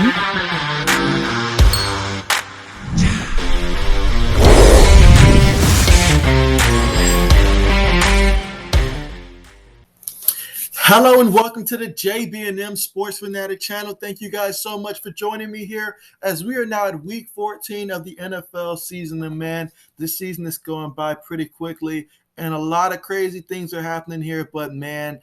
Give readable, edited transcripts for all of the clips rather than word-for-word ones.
Hello and welcome to the JB&M Sports Fanatic channel. Thank you guys so much for joining me here as we are now at week 14 of the NFL season. And man, this season is going by pretty quickly and a lot of crazy things are happening here. But man,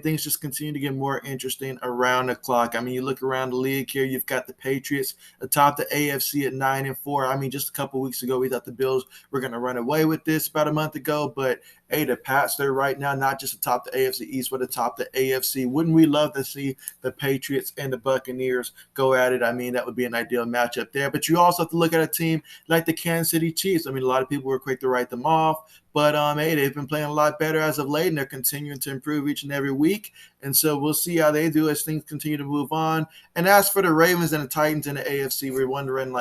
things just continue to get more interesting around the clock. You look around the league here, you've got the Patriots atop the AFC at 9-4. Just a couple weeks ago, we thought the Bills were going to run away with this about a month ago. But hey, the Pats, they're right now not just atop the AFC East, but atop the AFC. Wouldn't we love to see the Patriots and the Buccaneers go at it? That would be an ideal matchup there. But you also have to look at a team like the Kansas City Chiefs. A lot of people were quick to write them off. But, hey, they've been playing a lot better as of late, and they're continuing to improve each and every week. And so we'll see how they do as things continue to move on. And as for the Ravens and the Titans in the AFC, we're wondering,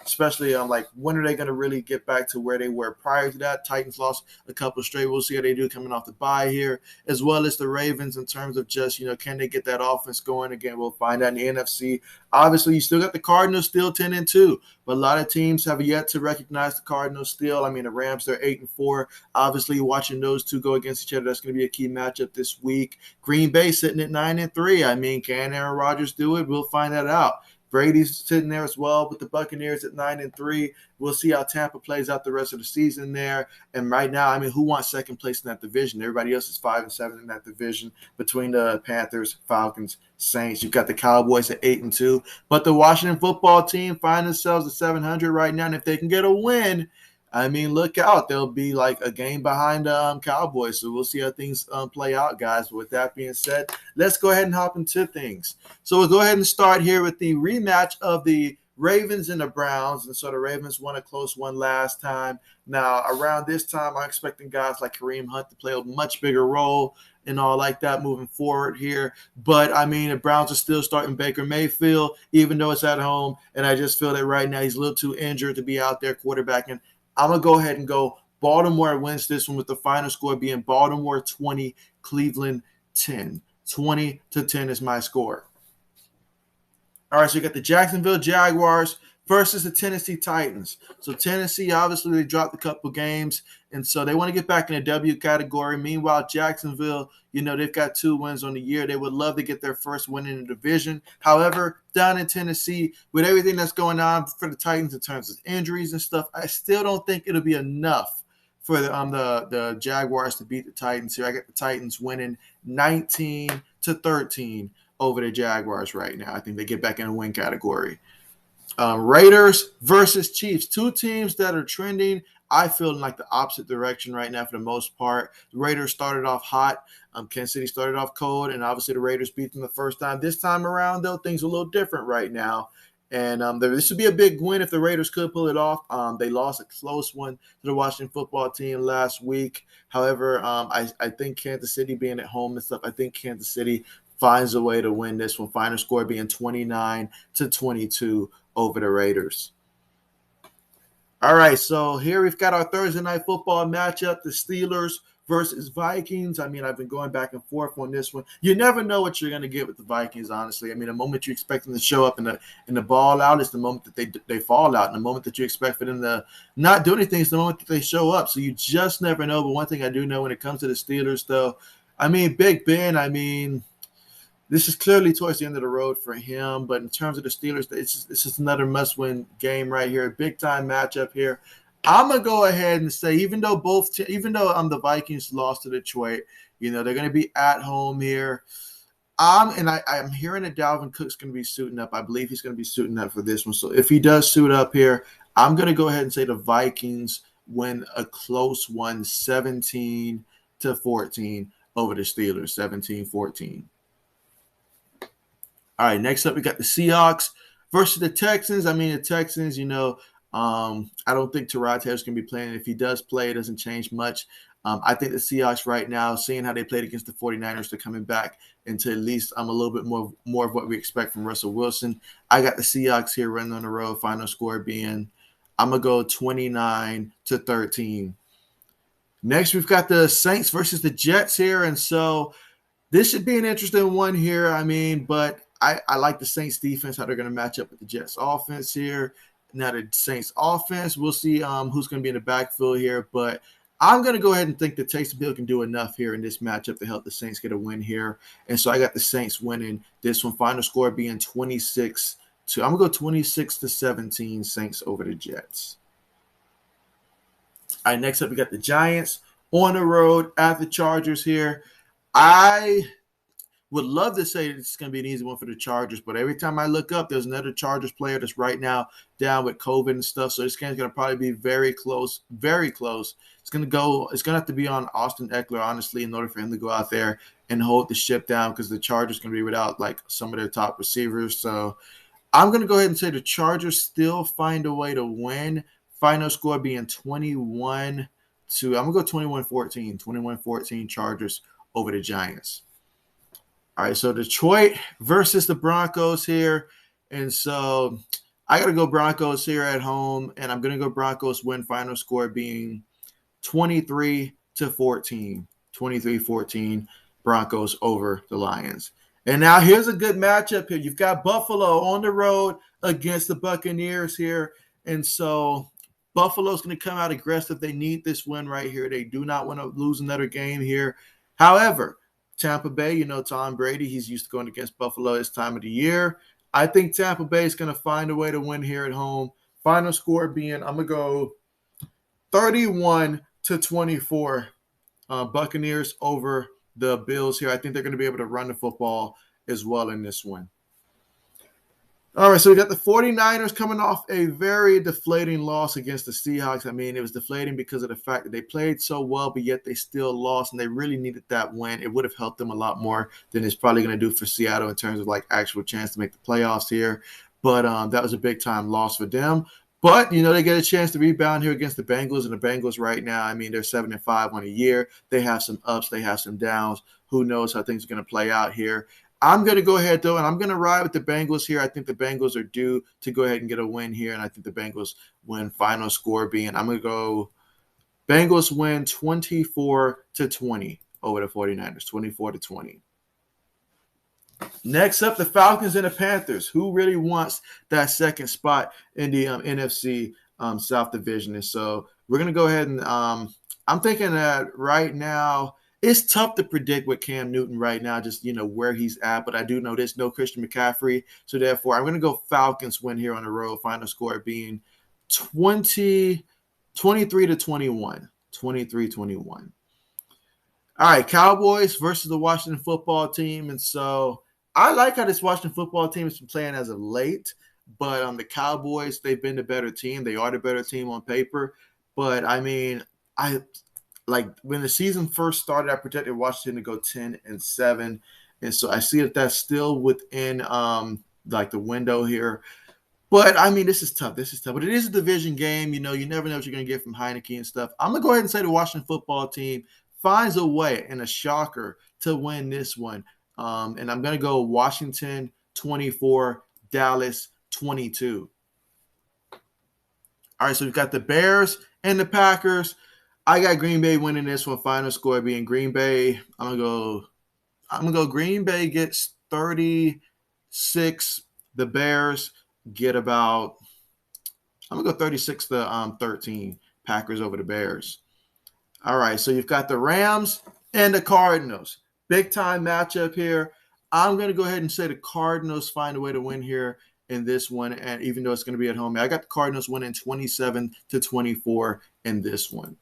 especially when are they going to really get back to where they were prior to that? Titans lost a couple straight. We'll see how they do coming off the bye here, as well as the Ravens in terms of just, can they get that offense going again? We'll find out in the NFC. Obviously, you still got the Cardinals still 10-2, but a lot of teams have yet to recognize the Cardinals still. The Rams, they're 8-4. Obviously, watching those two go against each other, that's going to be a key matchup this week. Green Bay sitting at 9-3. Can Aaron Rodgers do it? We'll find that out. Brady's sitting there as well with the Buccaneers at 9-3. We'll see how Tampa plays out the rest of the season there. And right now, who wants second place in that division? Everybody else is 5-7 in that division between the Panthers, Falcons, Saints. You've got the Cowboys at 8-2. But the Washington football team find themselves at 700 right now. And if they can get a win, look out. They'll be like a game behind the Cowboys. So we'll see how things play out, guys. But with that being said, let's go ahead and hop into things. So we'll go ahead and start here with the rematch of the Ravens and the Browns. And so the Ravens won a close one last time. Now, around this time, I'm expecting guys like Kareem Hunt to play a much bigger role and all like that moving forward here. But, the Browns are still starting Baker Mayfield, even though it's at home. And I just feel that right now he's a little too injured to be out there quarterbacking. I'm going to go ahead and go Baltimore wins this one with the final score being Baltimore 20, Cleveland 10. 20-10 is my score. All right, so you got the Jacksonville Jaguars versus the Tennessee Titans. So Tennessee, obviously, they dropped a couple games, and so they want to get back in the W category. Meanwhile, Jacksonville, they've got 2 wins on the year. They would love to get their first win in the division. However, down in Tennessee, with everything that's going on for the Titans in terms of injuries and stuff, I still don't think it'll be enough for the Jaguars to beat the Titans here. I got the Titans winning 19-13 over the Jaguars right now. I think they get back in the win category. Raiders versus Chiefs, 2 teams that are trending, I feel, in the opposite direction right now for the most part. The Raiders started off hot. Kansas City started off cold, and obviously the Raiders beat them the first time. This time around, though, things are a little different right now. And this would be a big win if the Raiders could pull it off. They lost a close one to the Washington football team last week. However, I think Kansas City being at home and stuff, I think Kansas City finds a way to win this one. Final score being 29-22 over the Raiders. All right, so here we've got our Thursday night football matchup, the Steelers versus Vikings. I've been going back and forth on this one. You never know what you're going to get with the Vikings, honestly. The moment you expect them to show up and the ball out is the moment that they fall out. And the moment that you expect for them to not do anything is the moment that they show up. So you just never know. But one thing I do know when it comes to the Steelers, though, Big Ben, this is clearly towards the end of the road for him. But in terms of the Steelers, it's just another must-win game right here. Big-time matchup here. I'm going to go ahead and say, even though the Vikings lost to Detroit, they're going to be at home here. I'm hearing that Dalvin Cook's going to be suiting up. I believe he's going to be suiting up for this one. So if he does suit up here, I'm going to go ahead and say the Vikings win a close one, 17-14 over the Steelers, 17-14. All right, next up we got the Seahawks versus the Texans. The Texans, I don't think Tyrod Taylor's going to be playing. If he does play, it doesn't change much. I think the Seahawks right now, seeing how they played against the 49ers, they're coming back into at least a little bit more of what we expect from Russell Wilson. I got the Seahawks here running on the road, final score being, I'm going to go 29-13. Next, we've got the Saints versus the Jets here. And so this should be an interesting one here. But I like the Saints defense, how they're going to match up with the Jets offense here. Now the Saints offense, we'll see who's going to be in the backfield here. But I'm going to go ahead and think that Taysom Hill can do enough here in this matchup to help the Saints get a win here. And so I got the Saints winning this one. Final score being 26 to, I'm going to go 26 to 17 Saints over the Jets. All right, next up we got the Giants on the road at the Chargers here. I would love to say it's going to be an easy one for the Chargers, but every time I look up, there's another Chargers player that's right now down with COVID and stuff. So this game's going to probably be very close, very close. It's going to have to be on Austin Eckler, honestly, in order for him to go out there and hold the ship down, because the Chargers going to be without like some of their top receivers. So I'm going to go ahead and say the Chargers still find a way to win. Final score being 21 to, I'm going to go 21-14, 21-14 Chargers over the Giants. All right, so Detroit versus the Broncos here. And so I got to go Broncos here at home, and I'm going to go Broncos win, final score being 23-14. 23-14 Broncos over the Lions. And now here's a good matchup here. You've got Buffalo on the road against the Buccaneers here. And so Buffalo's going to come out aggressive. They need this win right here. They do not want to lose another game here. However, Tampa Bay, Tom Brady, he's used to going against Buffalo this time of the year. I think Tampa Bay is going to find a way to win here at home. Final score being, I'm going to go 31-24 Buccaneers over the Bills here. I think they're going to be able to run the football as well in this one. All right, so we got the 49ers coming off a very deflating loss against the Seahawks. I mean, it was deflating because of the fact that they played so well, but yet they still lost, and they really needed that win. It would have helped them a lot more than it's probably going to do for Seattle in terms of like actual chance to make the playoffs here. But that was a big-time loss for them. But, they get a chance to rebound here against the Bengals, and the Bengals right now, I mean, they're 7-5 on a year. They have some ups. They have some downs. Who knows how things are going to play out here. I'm going to go ahead, though, and I'm going to ride with the Bengals here. I think the Bengals are due to go ahead and get a win here, and I think the Bengals win, final score being, I'm going to go Bengals win 24-20 over the 49ers, 24-20. Next up, the Falcons and the Panthers. Who really wants that second spot in the NFC South Division? And so we're going to go ahead and I'm thinking that right now, it's tough to predict with Cam Newton right now, just, where he's at. But I do know there's no Christian McCaffrey. So, therefore, I'm going to go Falcons win here on the road. Final score being 23-21. 23-21. All right, Cowboys versus the Washington football team. And so I like how this Washington football team has been playing as of late. But the Cowboys, they've been the better team. They are the better team on paper. But, I mean, like when the season first started, I projected Washington to go 10-7, and so I see that that's still within like the window here. But I mean, this is tough. But it is a division game. You never know what you're going to get from Heineke and stuff. I'm gonna go ahead and say the Washington football team finds a way, and a shocker, to win this one. And I'm gonna go Washington 24, Dallas 22. All right, so we've got the Bears and the Packers. I got Green Bay winning this one, final score being Green Bay. I'm gonna go Green Bay gets 36. The Bears get about, I'm gonna go 36-13. Packers over the Bears. All right, so you've got the Rams and the Cardinals. Big time matchup here. I'm gonna go ahead and say the Cardinals find a way to win here in this one, and even though it's gonna be at home, I got the Cardinals winning 27-24 in this one.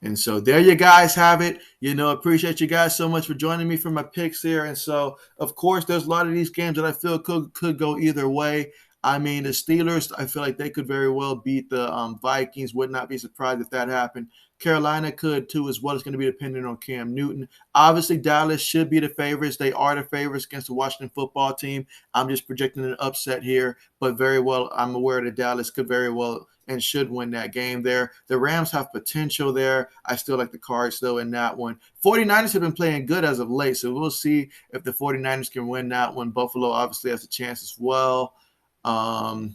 And so there you guys have it. Appreciate you guys so much for joining me for my picks here. And so, of course, there's a lot of these games that I feel could go either way. I mean, the Steelers, I feel like they could very well beat the Vikings. Would not be surprised if that happened. Carolina could too as well. It's going to be dependent on Cam Newton. Obviously, Dallas should be the favorites. They are the favorites against the Washington football team. I'm just projecting an upset here, but very well, I'm aware that Dallas could very well and should win that game there. The Rams have potential there. I still like the Cards, though, in that one. 49ers have been playing good as of late, so we'll see if the 49ers can win that one. Buffalo obviously has a chance as well. And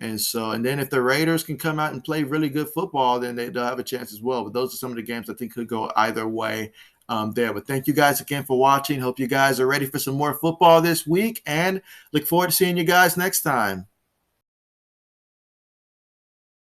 then if the Raiders can come out and play really good football, then they'll have a chance as well. But those are some of the games I think could go either way there. But thank you guys again for watching. Hope you guys are ready for some more football this week, and look forward to seeing you guys next time.